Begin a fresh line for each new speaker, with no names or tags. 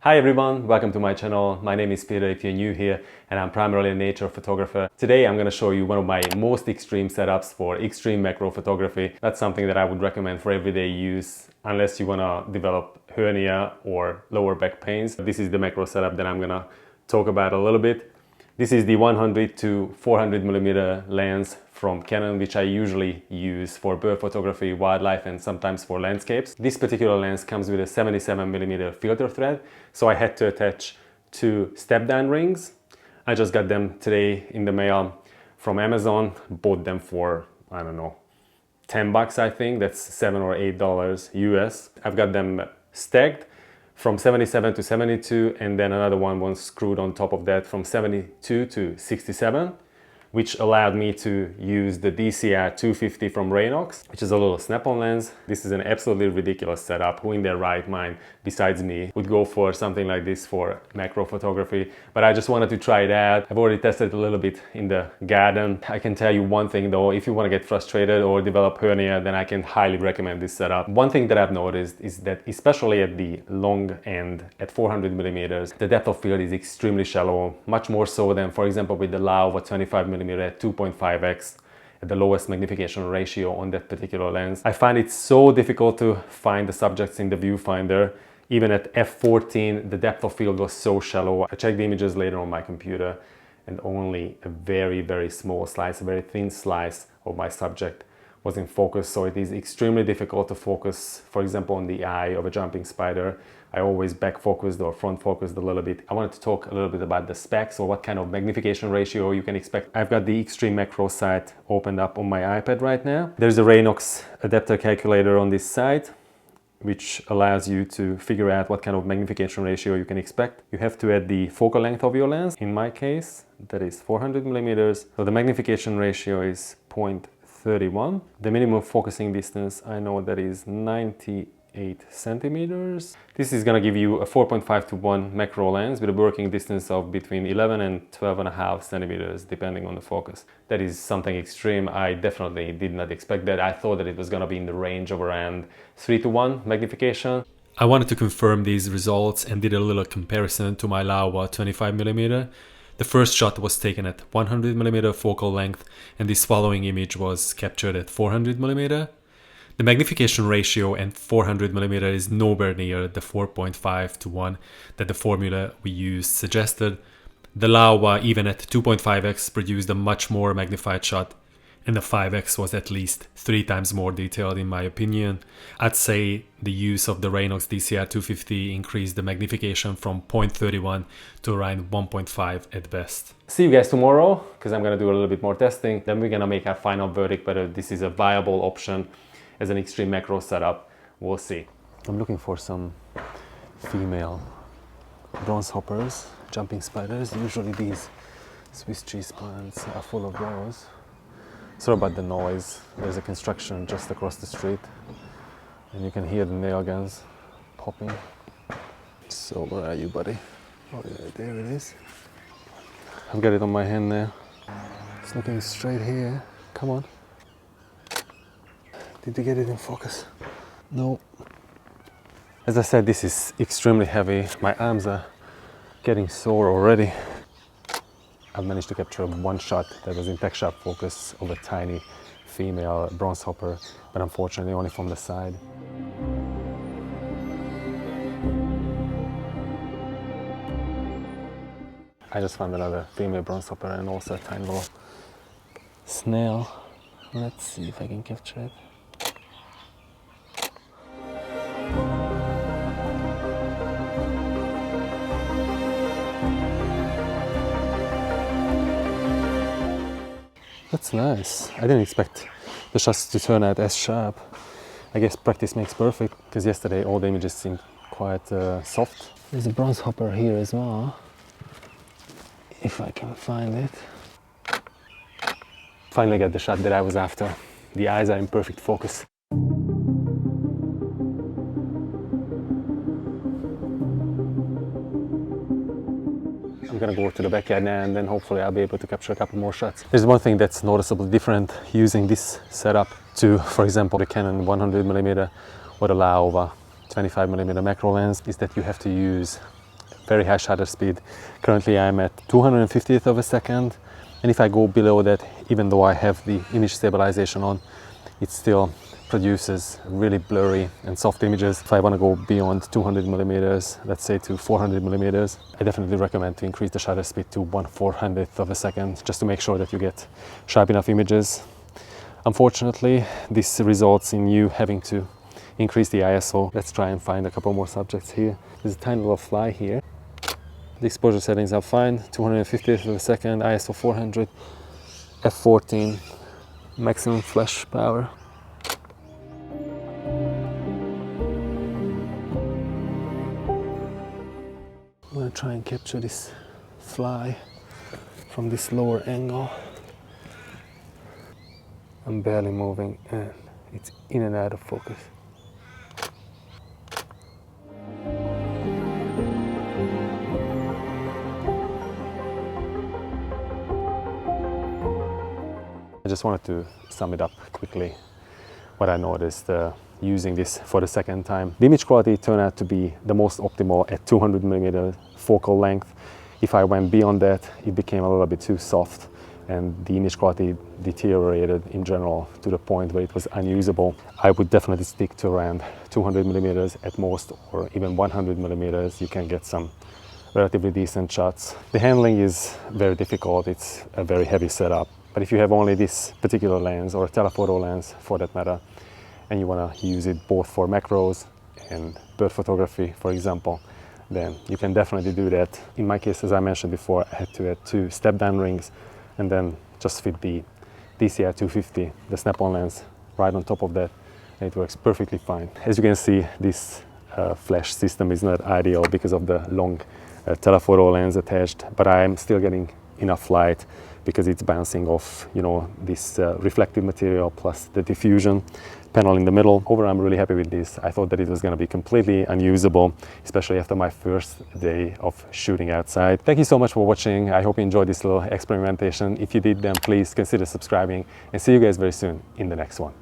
Hi everyone, welcome to my channel. My name is Peter if you're new here, and I'm primarily a nature photographer. Today I'm going to show you one of my most extreme setups for extreme macro photography. That's something that I would recommend for everyday use unless you want to develop hernia or lower back pains. This is the macro setup that I'm going to talk about a little bit. This is the 100 to 400 millimeter lens from Canon, which I usually use for bird photography, wildlife, and sometimes for landscapes. This particular lens comes with a 77 millimeter filter thread, so I had to attach two step-down rings. I just got them today in the mail from Amazon, bought them for, I don't know, 10 bucks I think, that's $7 or $8 US. I've got them stacked from 77 to 72, and then another one screwed on top of that from 72 to 67, which allowed me to use the DCR-250 from Raynox, which is a little snap-on lens. This is an absolutely ridiculous setup. Who in their right mind, besides me, would go for something like this for macro photography? But I just wanted to try it out. I've already tested it a little bit in the garden. I can tell you one thing though, if you want to get frustrated or develop hernia, then I can highly recommend this setup. One thing that I've noticed is that especially at the long end, at 400 millimeters, the depth of field is extremely shallow, much more so than, for example, with the Laowa 25 millimeter at 2.5x at the lowest magnification ratio on that particular lens. I find it so difficult to find the subjects in the viewfinder. Even at f14, the depth of field was so shallow. I checked the images later on my computer, and only a very, very small slice, a very thin slice of my subject was in focus, so it is extremely difficult to focus, for example, on the eye of a jumping spider. I always back focused or front focused a little bit. I wanted to talk a little bit about the specs or what kind of magnification ratio you can expect. I've got the extreme macro site opened up on my iPad right now. There's a Raynox adapter calculator on this site, which allows you to figure out what kind of magnification ratio you can expect. You have to add the focal length of your lens. In my case, that is 400 millimeters. So the magnification ratio is 0.31. The minimum focusing distance, I know that is 98 centimeters. This is gonna give you a 4.5 to 1 macro lens with a working distance of between 11 and 12.5 centimeters, depending on the focus. That is something extreme. I definitely did not expect that. I thought that it was gonna be in the range of around 3 to 1 magnification. I wanted to confirm these results and did a little comparison to my Laowa 25 millimeter. The first shot was taken at 100 millimeter focal length, and this following image was captured at 400 millimeter. The magnification ratio and 400 millimeter is nowhere near the 4.5 to 1 that the formula we used suggested. The Laowa, even at 2.5x, produced a much more magnified shot, and the 5x was at least 3 times more detailed in my opinion. I'd say the use of the Raynox DCR-250 increased the magnification from 0.31 to around 1.5 at best. See you guys tomorrow, because I'm gonna do a little bit more testing. Then we're gonna make our final verdict whether this is a viable option as an extreme macro setup. We'll see. I'm looking for some female bronze hoppers, jumping spiders. Usually these Swiss cheese plants are full of those. Sorry about the noise. There's a construction just across the street, and you can hear the nail guns popping. So where are you, buddy? Oh yeah, there it is. I've got it on my hand now. It's looking straight here. Come on. Did you get it in focus? No. As I said, this is extremely heavy. My arms are getting sore already. I've managed to capture one shot that was in tech-sharp focus of a tiny female bronze hopper, but unfortunately only from the side. I just found another female bronze hopper and also a tiny little snail. Let's see if I can capture it. That's nice. I didn't expect the shots to turn out as sharp. I guess practice makes perfect, because yesterday all the images seemed quite soft. There's a bronze hopper here as well, if I can find it. Finally got the shot that I was after. The eyes are in perfect focus. I'm gonna go to the backyard now, and then hopefully I'll be able to capture a couple more shots. There's one thing that's noticeably different using this setup to, for example, the Canon 100mm or the Laowa 25mm macro lens, is that you have to use very high shutter speed. Currently I'm at 250th of a second, and if I go below that, even though I have the image stabilization on, it still produces really blurry and soft images. If I want to go beyond 200mm, let's say to 400mm, I definitely recommend to increase the shutter speed to 1/400th of a second, just to make sure that you get sharp enough images. Unfortunately, this results in you having to increase the ISO. Let's try and find a couple more subjects here. There's a tiny little fly here. The exposure settings are fine, 250th of a second, ISO 400, f14, maximum flash power. I'm gonna try and capture this fly from this lower angle. I'm barely moving and it's in and out of focus. I just wanted to sum it up quickly. What I noticed using this for the second time. The image quality turned out to be the most optimal at 200mm focal length. If I went beyond that, it became a little bit too soft, and the image quality deteriorated in general to the point where it was unusable. I would definitely stick to around 200mm at most, or even 100mm. You can get some relatively decent shots. The handling is very difficult. It's a very heavy setup. But if you have only this particular lens, or a telephoto lens for that matter, and you want to use it both for macros and bird photography, for example, then you can definitely do that. In my case, as I mentioned before, I had to add 2 step-down rings and then just fit the DCR-250, the snap-on lens, right on top of that, and it works perfectly fine. As you can see, this flash system is not ideal because of the long telephoto lens attached, but I'm still getting enough light because it's bouncing off, you know, this reflective material plus the diffusion panel in the middle. Overall, I'm really happy with this. I thought that it was going to be completely unusable, especially after my first day of shooting outside. Thank you so much for watching. I hope you enjoyed this little experimentation. If you did, then please consider subscribing, and see you guys very soon in the next one.